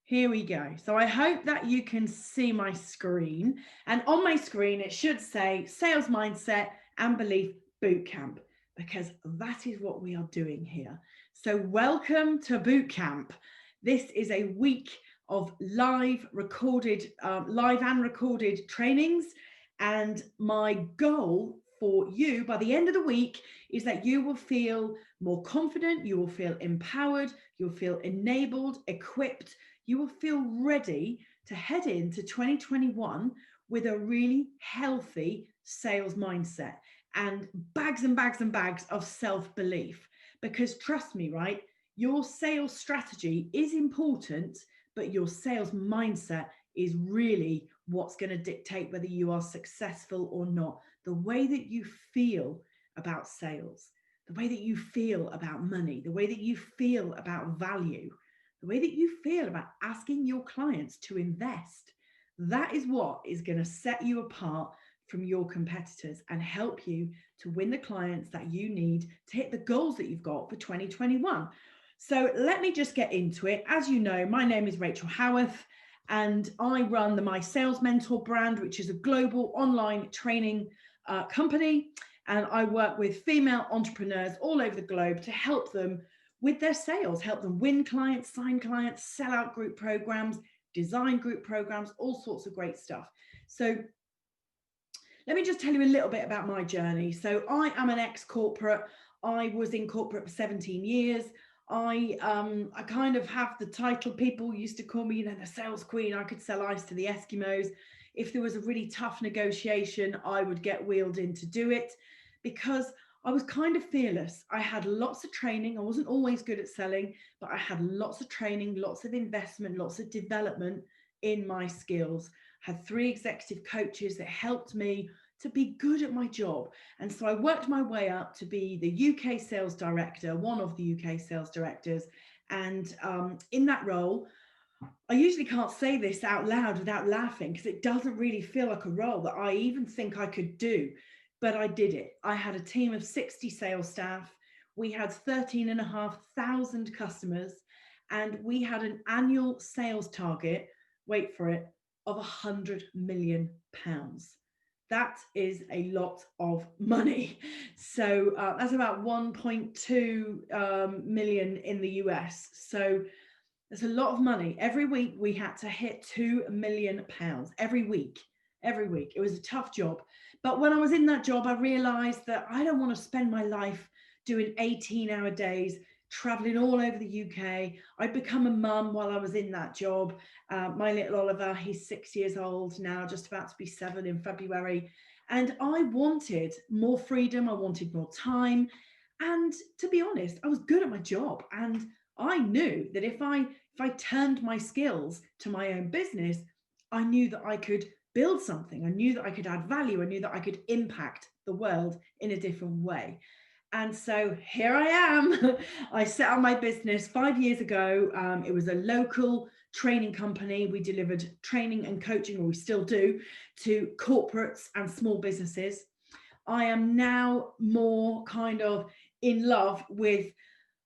Here we go. So I hope that you can see my screen, and on my screen it should say Sales Mindset and Belief Bootcamp, because that is what we are doing here. So welcome to Bootcamp. This is a week of live and recorded trainings, and my goal for you by the end of the week is that you will feel more confident, you will feel empowered, you'll feel enabled, equipped, you will feel ready to head into 2021 with a really healthy sales mindset and bags and bags and bags of self-belief. Because trust me, right, your sales strategy is important, but your sales mindset is really what's going to dictate whether you are successful or not. The way that you feel about sales, the way that you feel about money, the way that you feel about value, the way that you feel about asking your clients to invest, that is what is going to set you apart from your competitors and help you to win the clients that you need to hit the goals that you've got for 2021. So let me just get into it. As you know, my name is Rachel Howarth, and I run the My Sales Mentor brand, which is a global online training company. And I work with female entrepreneurs all over the globe to help them with their sales, help them win clients, sign clients, sell out group programs, design group programs, all sorts of great stuff. So let me just tell you a little bit about my journey. So I am an ex-corporate. I was in corporate for 17 years. I kind of have the title, people used to call me, the sales queen. I could sell ice to the Eskimos. If there was a really tough negotiation, I would get wheeled in to do it, because I was kind of fearless. I had lots of training. I wasn't always good at selling, but I had lots of training, lots of investment, lots of development in my skills. I had 3 executive coaches that helped me to be good at my job. And so I worked my way up to be the UK sales director, one of the UK sales directors. And in that role, I usually can't say this out loud without laughing, because it doesn't really feel like a role that I even think I could do. But I did it. I had a team of 60 sales staff. We had 13,500 customers, and we had an annual sales target, wait for it, of £100 million. That is a lot of money. So that's about 1.2 million in the US. So that's a lot of money. Every week we had to hit £2 million every week. Every week. It was a tough job. But when I was in that job, I realized that I don't want to spend my life doing 18-hour days, traveling all over the UK. I'd become a mum while I was in that job. My little Oliver, he's 6 years old now, just about to be 7 in February. And I wanted more freedom. I wanted more time. And to be honest, I was good at my job. And I knew that if I turned my skills to my own business, I knew that I could build something. I knew that I could add value. I knew that I could impact the world in a different way. And so here I am. I set up my business 5 years ago. It was a local training company. We delivered training and coaching, or we still do, to corporates and small businesses. I am now more kind of in love with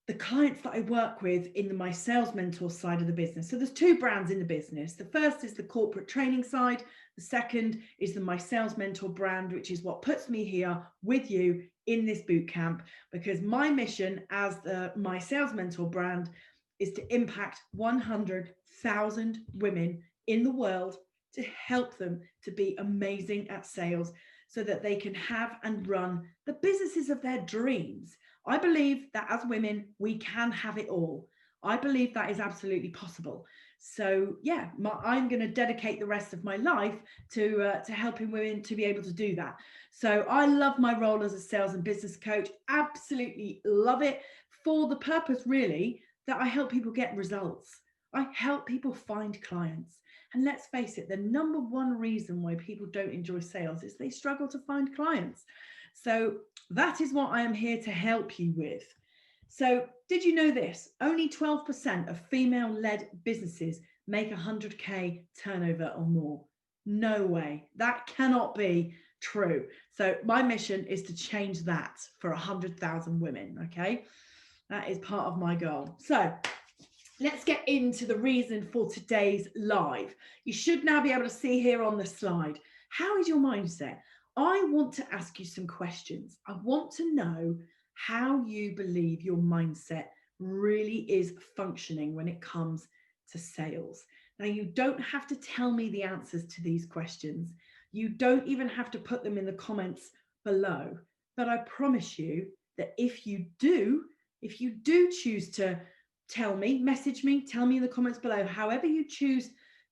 the clients that I work with in my sales mentor side of the business. So there's 2 brands in the business. The first is the corporate training side. The second is the My Sales Mentor brand, which is what puts me here with you in this bootcamp, because my mission as the My Sales Mentor brand is to impact 100,000 women in the world, to help them to be amazing at sales so that they can have and run the businesses of their dreams. I believe that as women, we can have it all. I believe that is absolutely possible. So yeah, I'm going to dedicate the rest of my life to helping women to be able to do that. So I love my role as a sales and business coach. Absolutely love it, for the purpose really that I help people get results. I help people find clients. And let's face it, the number one reason why people don't enjoy sales is they struggle to find clients. So that is what I am here to help you with. So did you know this? Only 12% of female-led businesses make 100K turnover or more. No way. That cannot be true. So my mission is to change that for 100,000 women, okay? That is part of my goal. So let's get into the reason for today's live. You should now be able to see here on the slide. How is your mindset? I want to ask you some questions. I want to know how you believe your mindset really is functioning when it comes to sales. Now, you don't have to tell me the answers to these questions. You don't even have to put them in the comments below. But I promise you that if you do choose to tell me, message me, tell me in the comments below, however you choose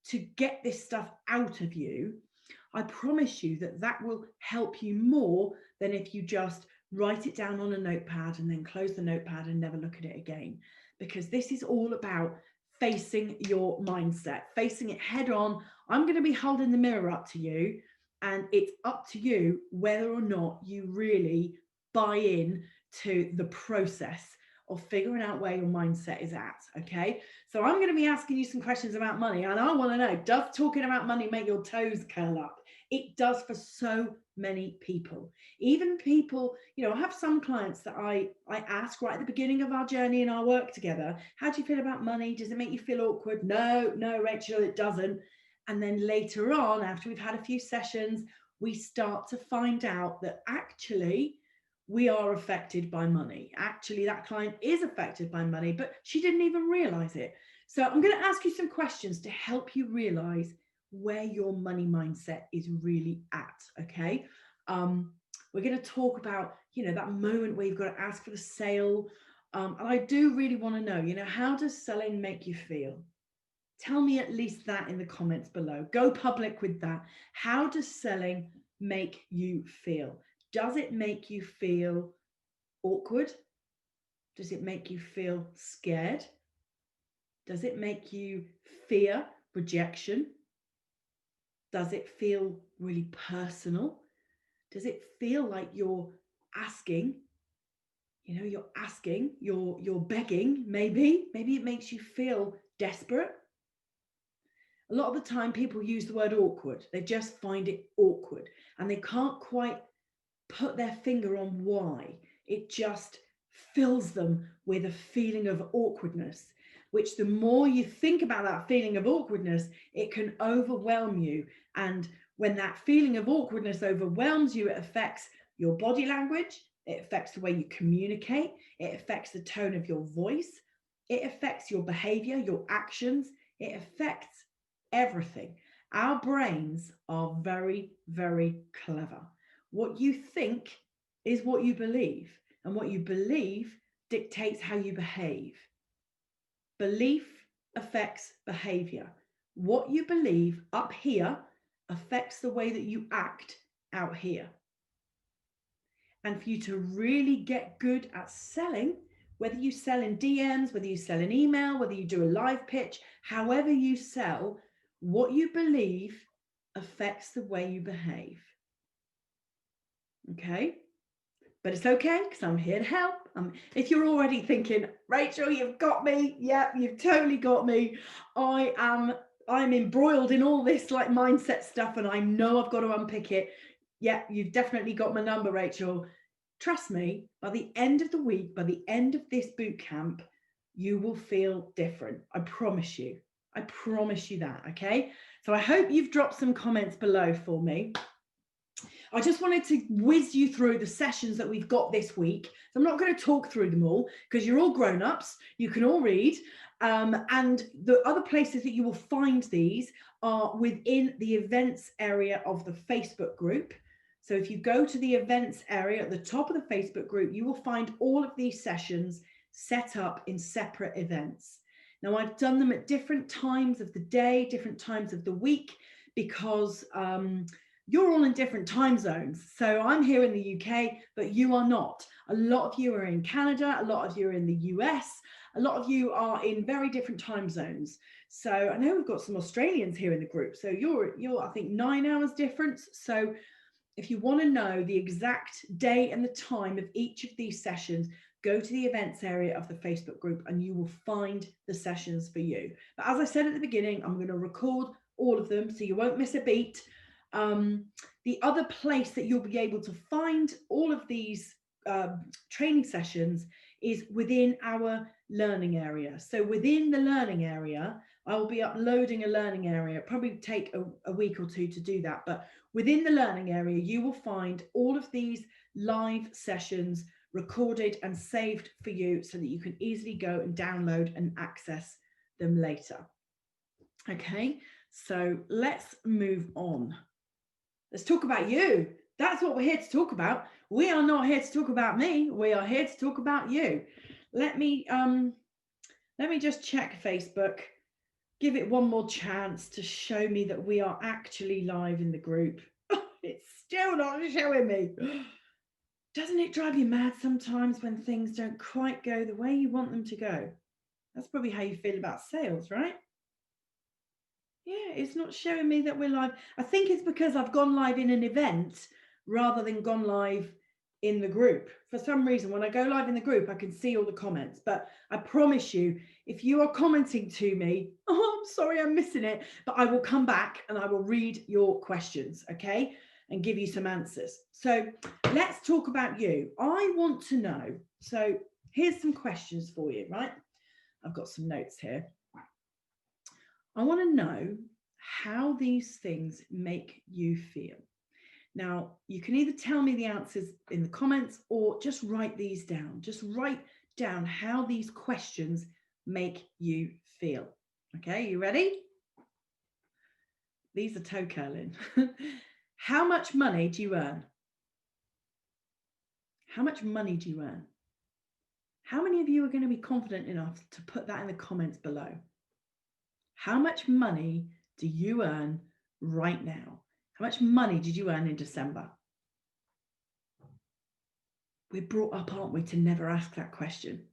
to get this stuff out of you, I promise you that that will help you more than if you just write it down on a notepad and then close the notepad and never look at it again. Because this is all about facing your mindset, facing it head on. I'm going to be holding the mirror up to you, and it's up to you whether or not you really buy in to the process of figuring out where your mindset is at. Okay, so I'm going to be asking you some questions about money, and I want to know, does talking about money make your toes curl up? It does for so many people. Even people, you know, I have some clients that I ask right at the beginning of our journey and our work together, how do you feel about money? Does it make you feel awkward? No, Rachel, it doesn't. And then later on, after we've had a few sessions, we start to find out that actually we are affected by money. Actually, that client is affected by money, but she didn't even realize it. So I'm going to ask you some questions to help you realize where your money mindset is really at. Okay. We're going to talk about, you know, that moment where you've got to ask for the sale. And I do really want to know, you know, how does selling make you feel? Tell me at least that in the comments below. Go public with that. How does selling make you feel? Does it make you feel awkward? Does it make you feel scared? Does it make you fear rejection? Does it feel really personal? Does it feel like you're asking? You know, you're asking, you're begging, maybe it makes you feel desperate. A lot of the time people use the word awkward. They just find it awkward and they can't quite put their finger on why. It just fills them with a feeling of awkwardness, which the more you think about that feeling of awkwardness, it can overwhelm you. And when that feeling of awkwardness overwhelms you, it affects your body language, it affects the way you communicate, it affects the tone of your voice, it affects your behavior, your actions, it affects everything. Our brains are very, very clever. What you think is what you believe, and what you believe dictates how you behave. Belief affects behavior. What you believe up here affects the way that you act out here. And for you to really get good at selling, whether you sell in DMs, whether you sell in email, whether you do a live pitch, however you sell, what you believe affects the way you behave. Okay, but it's okay because I'm here to help. If you're already thinking, Rachel, you've got me, yeah, you've totally got me. I'm embroiled in all this like mindset stuff and I know I've got to unpick it. Yeah, you've definitely got my number, Rachel. Trust me, by the end of the week, by the end of this boot camp, you will feel different. I promise you. I promise you that, okay? So I hope you've dropped some comments below for me. I just wanted to whiz you through the sessions that we've got this week. So I'm not going to talk through them all because you're all grown-ups. You can all read. And the other places that you will find these are within the events area of the Facebook group. So if you go to the events area at the top of the Facebook group, you will find all of these sessions set up in separate events. Now, I've done them at different times of the day, different times of the week, because you're all in different time zones. So I'm here in the UK, but you are not. A lot of you are in Canada, a lot of you are in the US, a lot of you are in very different time zones. So I know we've got some Australians here in the group. So you're I think 9 hours difference. So if you want to know the exact day and the time of each of these sessions, go to the events area of the Facebook group and you will find the sessions for you. But as I said at the beginning, I'm going to record all of them so you won't miss a beat. The other place that you'll be able to find all of these training sessions is within our learning area. So within the learning area, I will be uploading a learning area. It'll probably take a week or two to do that. But within the learning area, you will find all of these live sessions recorded and saved for you so that you can easily go and download and access them later. Okay, so let's move on. Let's talk about you. That's what we're here to talk about. We are not here to talk about me. We are here to talk about you. Let me just check Facebook. Give it one more chance to show me that we are actually live in the group. It's still not showing me. Doesn't it drive you mad sometimes when things don't quite go the way you want them to go? That's probably how you feel about sales, right? Yeah, it's not showing me that we're live. I think it's because I've gone live in an event rather than gone live in the group. For some reason, when I go live in the group, I can see all the comments. But I promise you, if you are commenting to me, oh, I'm sorry, I'm missing it. But I will come back and I will read your questions, okay? And give you some answers. So let's talk about you. I want to know. So here's some questions for you, right? I've got some notes here. I want to know how these things make you feel. Now, you can either tell me the answers in the comments or just write these down. Just write down how these questions make you feel. Okay, you ready? These are toe curling. How much money do you earn? How much money do you earn? How many of you are going to be confident enough to put that in the comments below? How much money do you earn right now? How much money did you earn in December? We're brought up, aren't we, to never ask that question.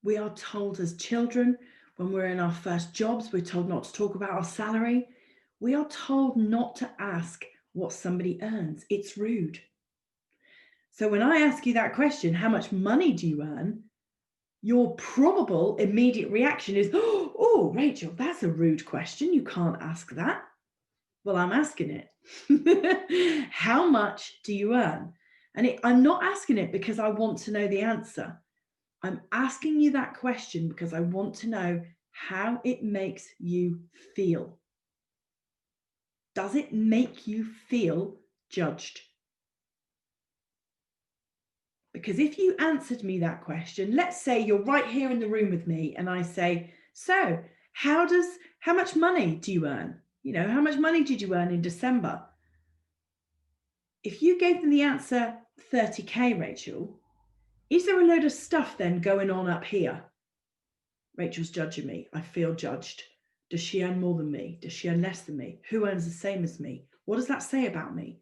We are told as children, when we're in our first jobs, we're told not to talk about our salary. We are told not to ask what somebody earns. It's rude. So when I ask you that question, how much money do you earn? Your probable immediate reaction is, oh, Rachel, that's a rude question. You can't ask that. Well, I'm asking it. How much do you earn? And I'm not asking it because I want to know the answer. I'm asking you that question because I want to know how it makes you feel. Does it make you feel judged? Because if you answered me that question, let's say you're right here in the room with me and I say, so how much money do you earn? You know, how much money did you earn in December? If you gave them the answer 30K, Rachel, is there a load of stuff then going on up here? Rachel's judging me. I feel judged. Does she earn more than me? Does she earn less than me? Who earns the same as me? What does that say about me?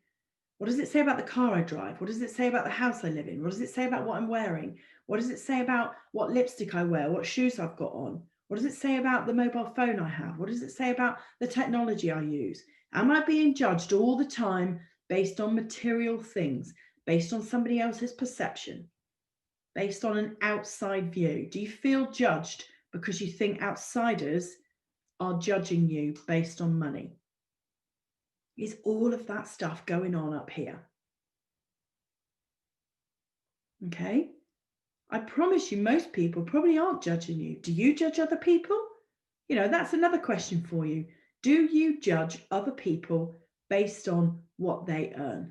What does it say about the car I drive? What does it say about the house I live in? What does it say about what I'm wearing? What does it say about what lipstick I wear? What shoes I've got on? What does it say about the mobile phone I have? What does it say about the technology I use? Am I being judged all the time based on material things, based on somebody else's perception, based on an outside view? Do you feel judged because you think outsiders are judging you based on money? Is all of that stuff going on up here? Okay. I promise you, most people probably aren't judging you. Do you judge other people? You know, that's another question for you. Do you judge other people based on what they earn?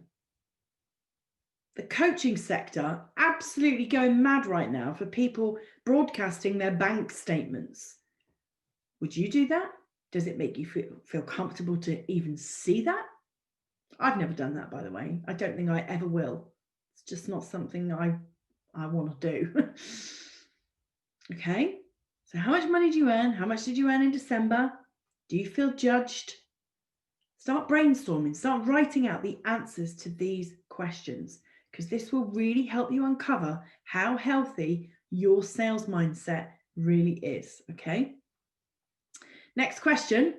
The coaching sector absolutely going mad right now for people broadcasting their bank statements. Would you do that? Does it make you feel comfortable to even see that? I've never done that, by the way. I don't think I ever will. It's just not something I want to do. Okay, so how much money do you earn? How much did you earn in December? Do you feel judged? Start brainstorming, start writing out the answers to these questions, because this will really help you uncover how healthy your sales mindset really is. Okay. Next question.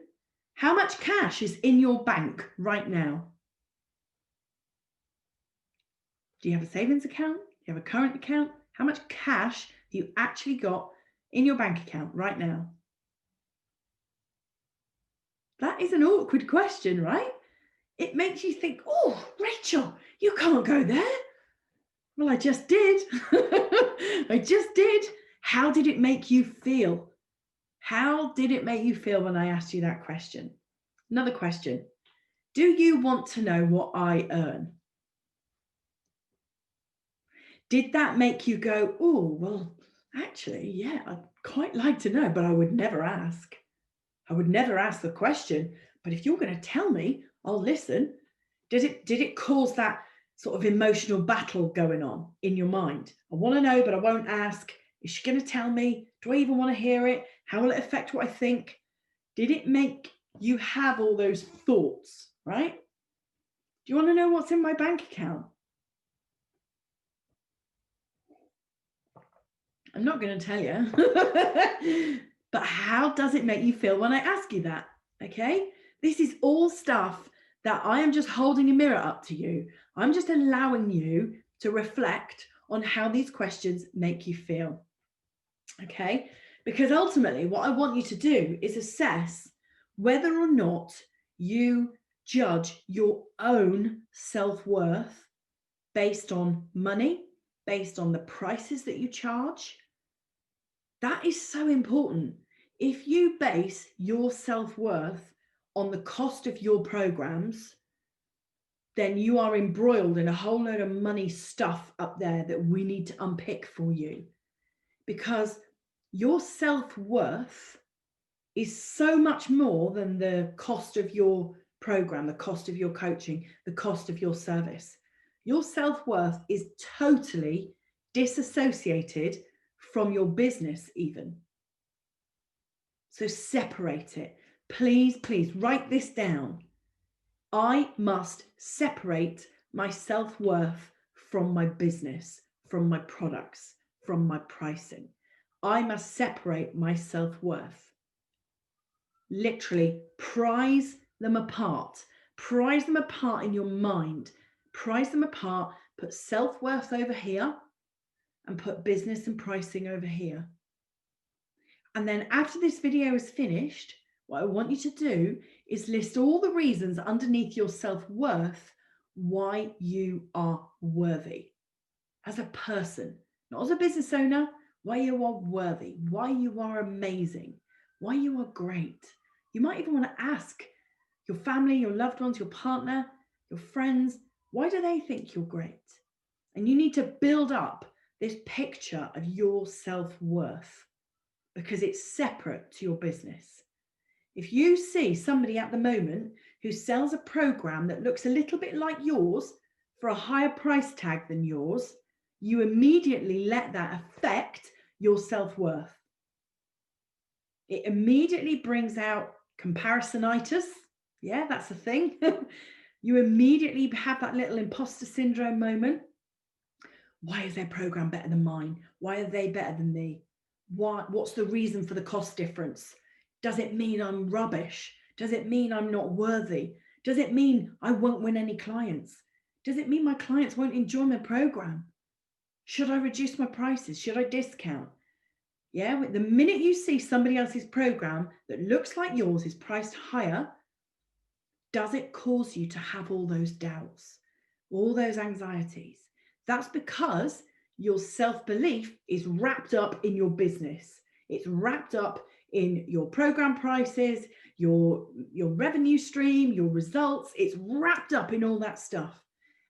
How much cash is in your bank right now? Do you have a savings account? Do you have a current account? How much cash have you actually got in your bank account right now? That is an awkward question, right? It makes you think, oh, Rachel, you can't go there. Well, I just did. I just did. How did it make you feel? How did it make you feel when I asked you that question? Another question. Do you want to know what I earn? Did that make you go, oh, well, actually, yeah, I'd quite like to know, but I would never ask. I would never ask the question, but if you're going to tell me, I'll listen. Did it cause that sort of emotional battle going on in your mind? I want to know, but I won't ask. Is she going to tell me? Do I even want to hear it? How will it affect what I think? Did it make you have all those thoughts, right? Do you want to know what's in my bank account? I'm not going to tell you. But how does it make you feel when I ask you that? Okay? This is all stuff that I am just holding a mirror up to you. I'm just allowing you to reflect on how these questions make you feel. Okay? Because ultimately, what I want you to do is assess whether or not you judge your own self-worth based on money, based on the prices that you charge. That is so important. If you base your self-worth on the cost of your programs, then you are embroiled in a whole load of money stuff up there that we need to unpick for you. Because your self-worth is so much more than the cost of your program, the cost of your coaching, the cost of your service. Your self-worth is totally disassociated from your business even. So separate it. Please, please write this down. I must separate my self-worth from my business, from my products, from my pricing. I must separate my self-worth. Literally prize them apart. Prize them apart in your mind. Prize them apart. Put self-worth over here and put business and pricing over here. And then after this video is finished, what I want you to do is list all the reasons underneath your self-worth why you are worthy as a person, not as a business owner, why you are worthy, why you are amazing, why you are great. You might even want to ask your family, your loved ones, your partner, your friends, why do they think you're great? And you need to build up this picture of your self-worth because it's separate to your business. If you see somebody at the moment who sells a program that looks a little bit like yours for a higher price tag than yours, you immediately let that affect your self-worth. It immediately brings out comparisonitis. Yeah, that's a thing. You immediately have that little imposter syndrome moment. Why is their program better than mine? Why are they better than me? What's the reason for the cost difference? Does it mean I'm rubbish? Does it mean I'm not worthy? Does it mean I won't win any clients? Does it mean my clients won't enjoy my program? Should I reduce my prices? Should I discount? Yeah, the minute you see somebody else's program that looks like yours is priced higher, does it cause you to have all those doubts, all those anxieties? That's because your self-belief is wrapped up in your business. It's wrapped up in your program prices, your revenue stream, your results. It's wrapped up in all that stuff.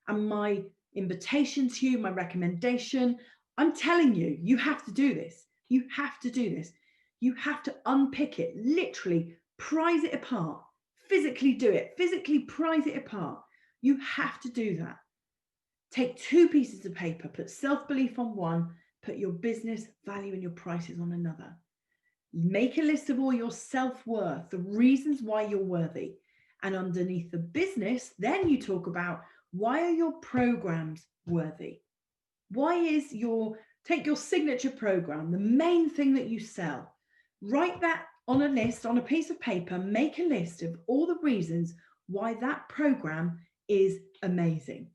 And my invitation to you, my recommendation, I'm telling you, you have to do this. You have to do this. You have to unpick it, literally prize it apart, physically do it, physically prize it apart. You have to do that. Take two pieces of paper, put self-belief on one, put your business value and your prices on another. Make a list of all your self-worth, the reasons why you're worthy. And underneath the business, then you talk about why are your programs worthy? Why is take your signature program, the main thing that you sell, write that on a list, on a piece of paper, make a list of all the reasons why that program is amazing.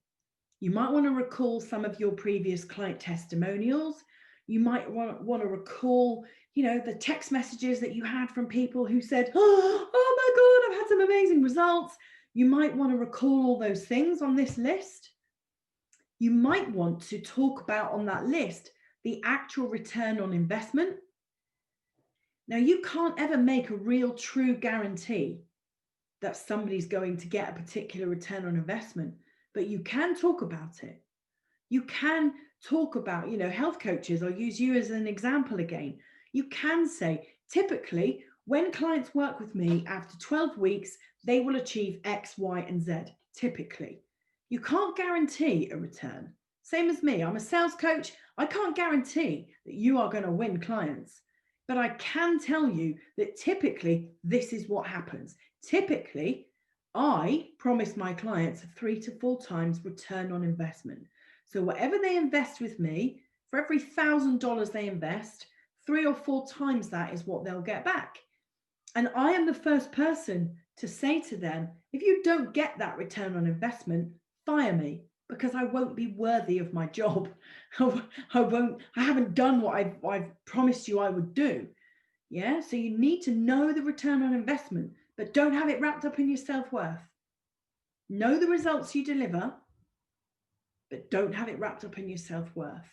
You might want to recall some of your previous client testimonials. You might want to recall, the text messages that you had from people who said, oh my God, I've had some amazing results. You might want to recall all those things on this list. You might want to talk about on that list the actual return on investment. Now, you can't ever make a real true guarantee that somebody's going to get a particular return on investment, but you can talk about it. You can talk about, health coaches, I'll use you as an example again. You can say, typically, when clients work with me after 12 weeks, they will achieve X, Y, and Z, typically. You can't guarantee a return. Same as me, I'm a sales coach. I can't guarantee that you are going to win clients, but I can tell you that typically this is what happens. Typically, I promise my clients a 3 to 4 times return on investment. So whatever they invest with me, for every $1,000 they invest, 3 or 4 times that is what they'll get back. And I am the first person to say to them, if you don't get that return on investment, fire me, because I won't be worthy of my job. I haven't done what I've promised you I would do. Yeah. So you need to know the return on investment, but don't have it wrapped up in your self-worth. Know the results you deliver, but don't have it wrapped up in your self-worth.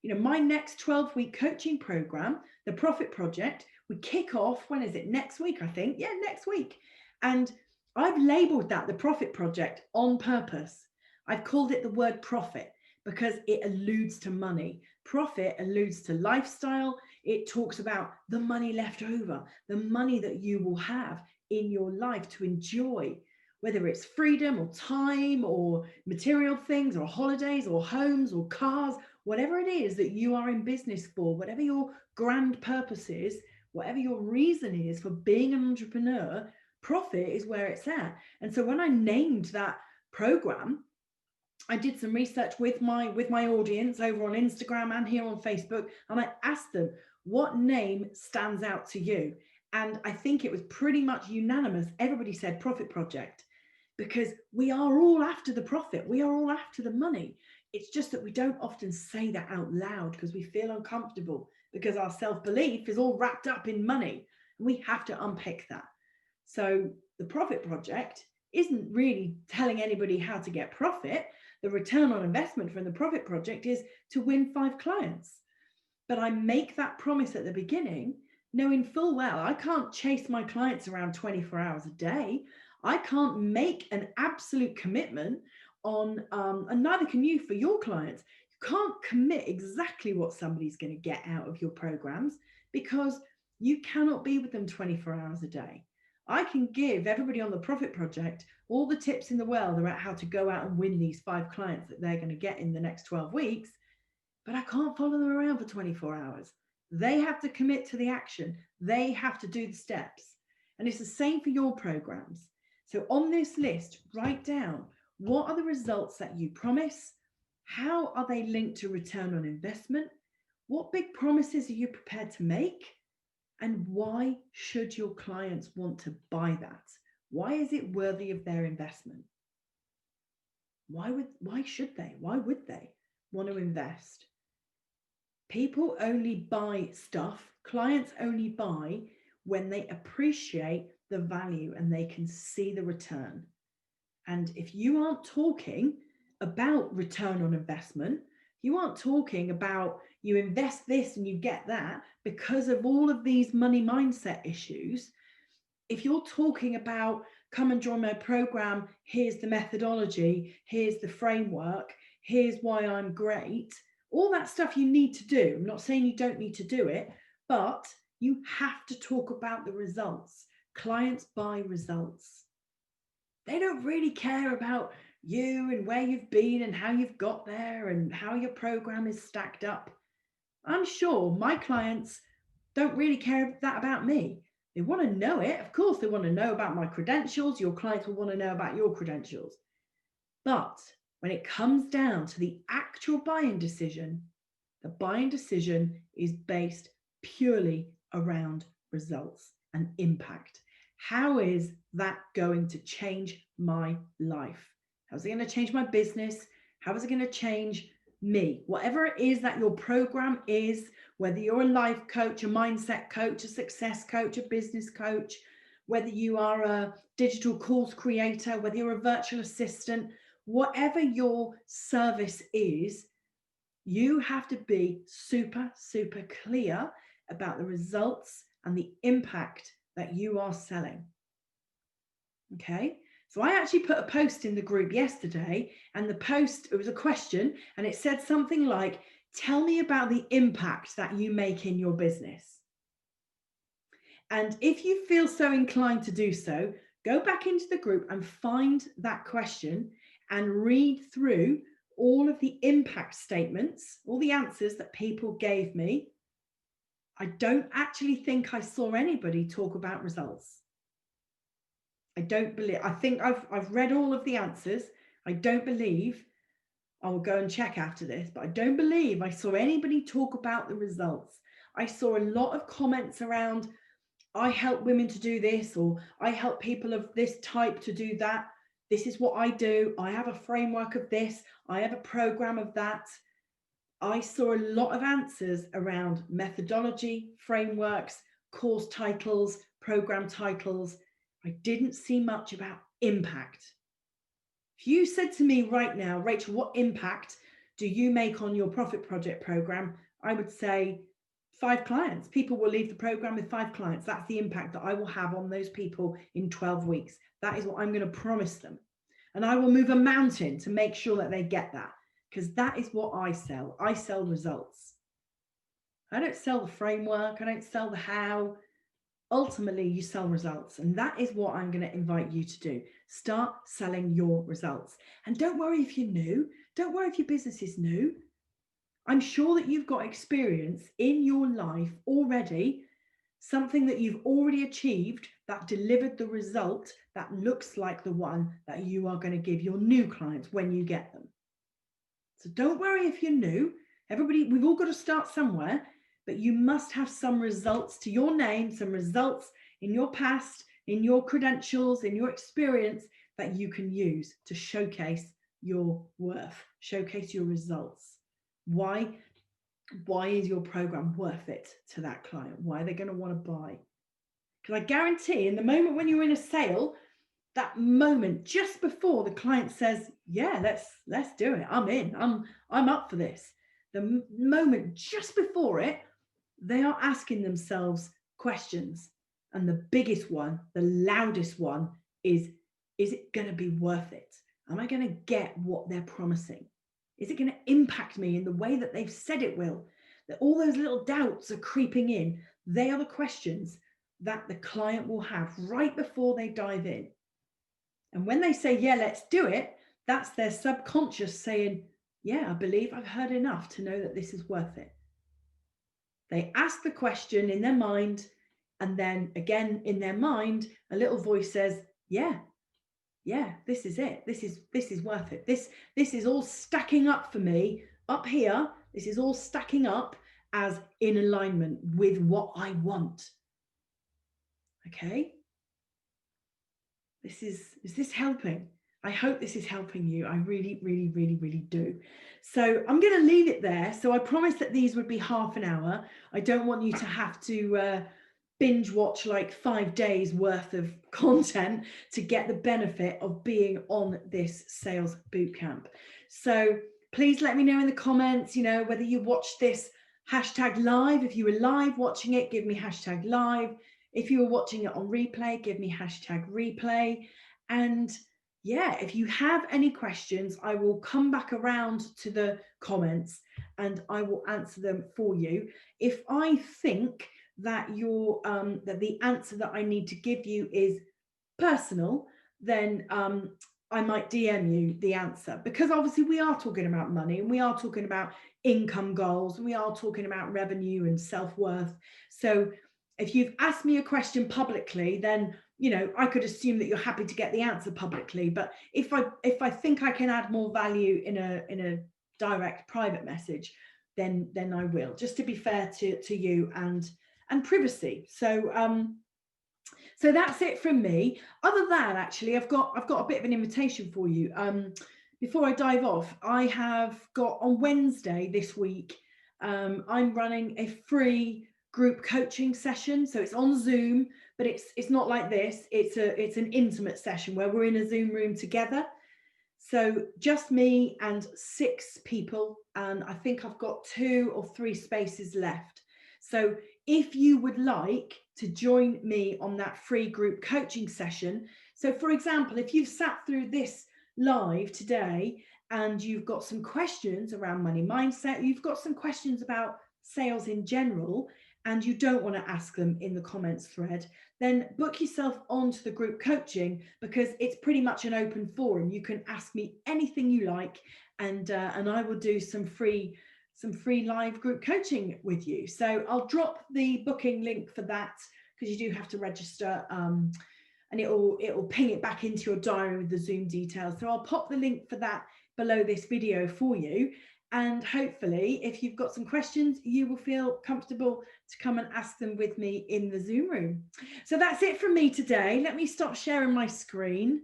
My next 12-week coaching program, the Profit Project, we kick off, when is it? Next week, I think. Yeah, next week. And I've labeled that the Profit Project on purpose. I've called it the word profit because it alludes to money. Profit alludes to lifestyle. It talks about the money left over, the money that you will have in your life to enjoy, whether it's freedom or time or material things or holidays or homes or cars, whatever it is that you are in business for, whatever your grand purpose is, whatever your reason is for being an entrepreneur, profit is where it's at. And so when I named that program, I did some research with my audience over on Instagram and here on Facebook, and I asked them, what name stands out to you? And I think it was pretty much unanimous. Everybody said Profit Project, because we are all after the profit. We are all after the money. It's just that we don't often say that out loud because we feel uncomfortable, because our self-belief is all wrapped up in money. And we have to unpick that. So the Profit Project isn't really telling anybody how to get profit. The return on investment from the Profit Project is to win 5 clients. But I make that promise at the beginning, knowing full well I can't chase my clients around 24 hours a day. I can't make an absolute commitment on, and neither can you for your clients. You can't commit exactly what somebody's going to get out of your programs, because you cannot be with them 24 hours a day. I can give everybody on the Profit Project all the tips in the world about how to go out and win these 5 clients that they're going to get in the next 12 weeks, but I can't follow them around for 24 hours. They have to commit to the action. They have to do the steps. And it's the same for your programs. So on this list, write down, what are the results that you promise? How are they linked to return on investment? What big promises are you prepared to make? And why should your clients want to buy that? Why is it worthy of their investment? Why should they? Why would they want to invest? People only buy stuff, clients only buy when they appreciate the value and they can see the return. And if you aren't talking about return on investment, you aren't talking about you invest this and you get that because of all of these money mindset issues. If you're talking about, come and join my program, here's the methodology, here's the framework, here's why I'm great, all that stuff you need to do. I'm not saying you don't need to do it, but you have to talk about the results. Clients buy results. They don't really care about you and where you've been and how you've got there and how your program is stacked up. I'm sure my clients don't really care that about me. They want to know it. Of course, they want to know about my credentials. Your clients will want to know about your credentials. But when it comes down to the actual buying decision, the buying decision is based purely around results and impact. How is that going to change my life? How's it going to change my business? How is it going to change me? Whatever it is that your program is, whether you're a life coach, a mindset coach, a success coach, a business coach, whether you are a digital course creator, whether you're a virtual assistant, whatever your service is, you have to be super, super clear about the results and the impact that you are selling. Okay. So I actually put a post in the group yesterday, and the post, it was a question, and it said something like, tell me about the impact that you make in your business. And if you feel so inclined to do so, go back into the group and find that question and read through all of the impact statements, all the answers that people gave me. I don't actually think I saw anybody talk about results. I don't believe, I think I've read all of the answers. I don't believe, I will go and check after this, but I don't believe I saw anybody talk about the results. I saw a lot of comments around, I help women to do this, or I help people of this type to do that. This is what I do. I have a framework of this. I have a program of that. I saw a lot of answers around methodology, frameworks, course titles, program titles. I didn't see much about impact. If you said to me right now, Rachel, what impact do you make on your Profit Project program? I would say 5 clients. People will leave the program with 5 clients. That's the impact that I will have on those people in 12 weeks. That is what I'm going to promise them. And I will move a mountain to make sure that they get that, because that is what I sell. I sell results. I don't sell the framework. I don't sell the how. Ultimately, you sell results, and that is what I'm going to invite you to do. Start selling your results. And don't worry if you're new. Don't worry if your business is new. I'm sure that you've got experience in your life already, something that you've already achieved that delivered the result that looks like the one that you are going to give your new clients when you get them. So don't worry if you're new. Everybody, we've all got to start somewhere. But you must have some results to your name, some results in your past, in your credentials, in your experience that you can use to showcase your worth, showcase your results. Why is your program worth it to that client? Why are they going to want to buy? Because I guarantee in the moment when you're in a sale, that moment just before the client says, yeah, let's do it. I'm in. I'm up for this. The moment just before it, they are asking themselves questions. And the biggest one, the loudest one is it going to be worth it? Am I going to get what they're promising? Is it going to impact me in the way that they've said it will? That all those little doubts are creeping in. They are the questions that the client will have right before they dive in. And when they say, yeah, let's do it, that's their subconscious saying, yeah, I believe I've heard enough to know that this is worth it. They ask the question in their mind, and then again in their mind, a little voice says, yeah, this is it. This is worth it. This is all stacking up for me up here. This is all stacking up as in alignment with what I want. Okay. Is this helping? I hope this is helping you. I really, really, really, really do. So I'm going to leave it there. So I promised that these would be half an hour. I don't want you to have to binge watch like 5 days worth of content to get the benefit of being on this sales bootcamp. So please let me know in the comments, whether you watched this hashtag live. If you were live watching it, give me hashtag live. If you were watching it on replay, give me hashtag replay. And yeah, if you have any questions, I will come back around to the comments and I will answer them for you. If I think that that the answer that I need to give you is personal, then I might DM you the answer, because obviously we are talking about money and we are talking about income goals and we are talking about revenue and self-worth. So if you've asked me a question publicly, then I could assume that you're happy to get the answer publicly. But if I think I can add more value in a direct private message, then I will, just to be fair to you and privacy. So so that's it from me. Other than actually, I've got a bit of an invitation for you. Before I dive off, I have got on Wednesday this week, I'm running a free group coaching session. So it's on Zoom, but it's not like this. It's an intimate session where we're in a Zoom room together. So just me and 6 people, and I think I've got 2 or 3 spaces left. So if you would like to join me on that free group coaching session, so for example, if you've sat through this live today and you've got some questions around money mindset, you've got some questions about sales in general, and you don't want to ask them in the comments thread, then book yourself onto the group coaching, because it's pretty much an open forum. You can ask me anything you like, and I will do some free live group coaching with you. So I'll drop the booking link for that, because you do have to register, and it'll ping it back into your diary with the Zoom details. So I'll pop the link for that below this video for you. And hopefully, if you've got some questions, you will feel comfortable to come and ask them with me in the Zoom room. So that's it from me today. Let me stop sharing my screen.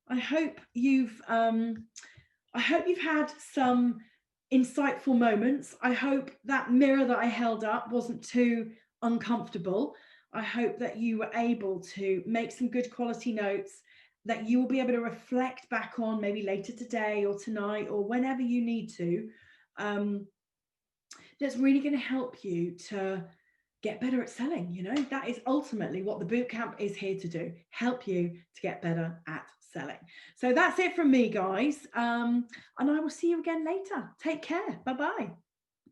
I hope you've had some insightful moments. I hope that mirror that I held up wasn't too uncomfortable. I hope that you were able to make some good quality notes that you will be able to reflect back on, maybe later today or tonight or whenever you need to. That's really going to help you to get better at selling. You know, that is ultimately what the bootcamp is here to do, help you to get better at selling. So that's it from me, guys. And I will see you again later. Take care. Bye-bye.